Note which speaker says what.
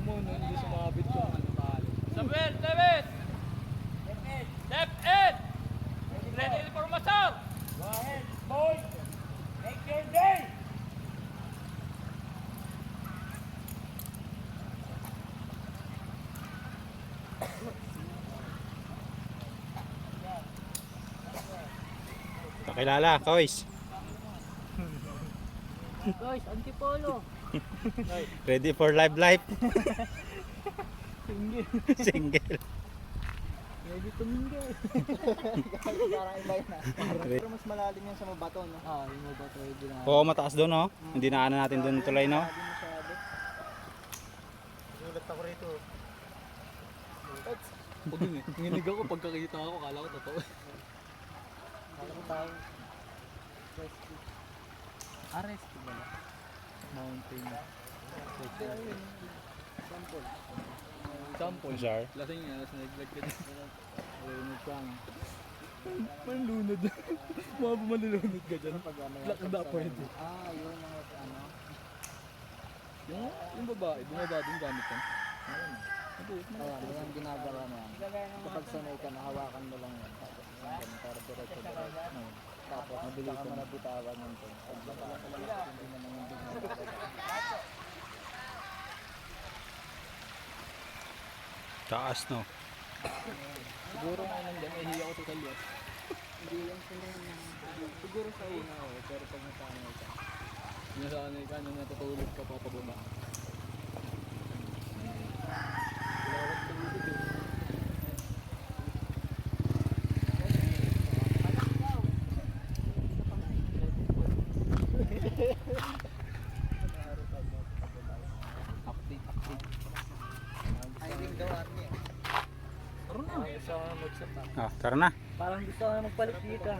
Speaker 1: mo, no? Hindi sumabit yung ano tali.
Speaker 2: Samuel, David! Left end! Ready for masal!
Speaker 3: Go ahead, boys. Make your day.
Speaker 4: Pakilala, Kois.
Speaker 1: Guys, antipolo.
Speaker 4: Ready for life.
Speaker 1: Single.
Speaker 4: Single.
Speaker 1: Ready to mingle.
Speaker 3: Parang iba yun Pero mas malalim yan sa mabato, no?
Speaker 1: Yung mga bato ready na.
Speaker 4: Oo, mataas doon, no? Hindi na ano natin doon tulay, no?
Speaker 3: Hindi masyado. Nagulat ako rito.
Speaker 1: Pag yun nginig ako pagkakita ako, kala ko totoo.
Speaker 3: Kala ko tayo. Rescue.
Speaker 1: Rescue ba na? Mountain.
Speaker 3: Sample.
Speaker 1: Sample.
Speaker 4: Jar.
Speaker 1: Lasing nga, lasing nag-vlog ka dyan. Malunod ka nga. Malunod. Mga malulunod ka dyan. Lakda pwede.
Speaker 3: Yun ang ano.
Speaker 1: Yung babae, bumaba din gamit yan.
Speaker 3: Ayan ginagawa na yan. Kapag sanay ka, nahawakan mo lang yan. Tapos hanggang para diretso. Tapos mabilis ka nabitawan yan. Pag napalakalas, hindi na naman din
Speaker 4: Taas, no?
Speaker 1: Siguro nga lang dyan, nahihiya ako sa kalyat.
Speaker 3: Hindi lang sila na. Siguro sa una pero pag nasanay ka.
Speaker 1: Nasanay ka, nung natutulog ka pa pababa.
Speaker 3: Hiring daw army.
Speaker 1: Taro na. Gusto ko na mag-set up.
Speaker 4: Ah, tara na.
Speaker 3: Parang gusto ko na magpalit dito.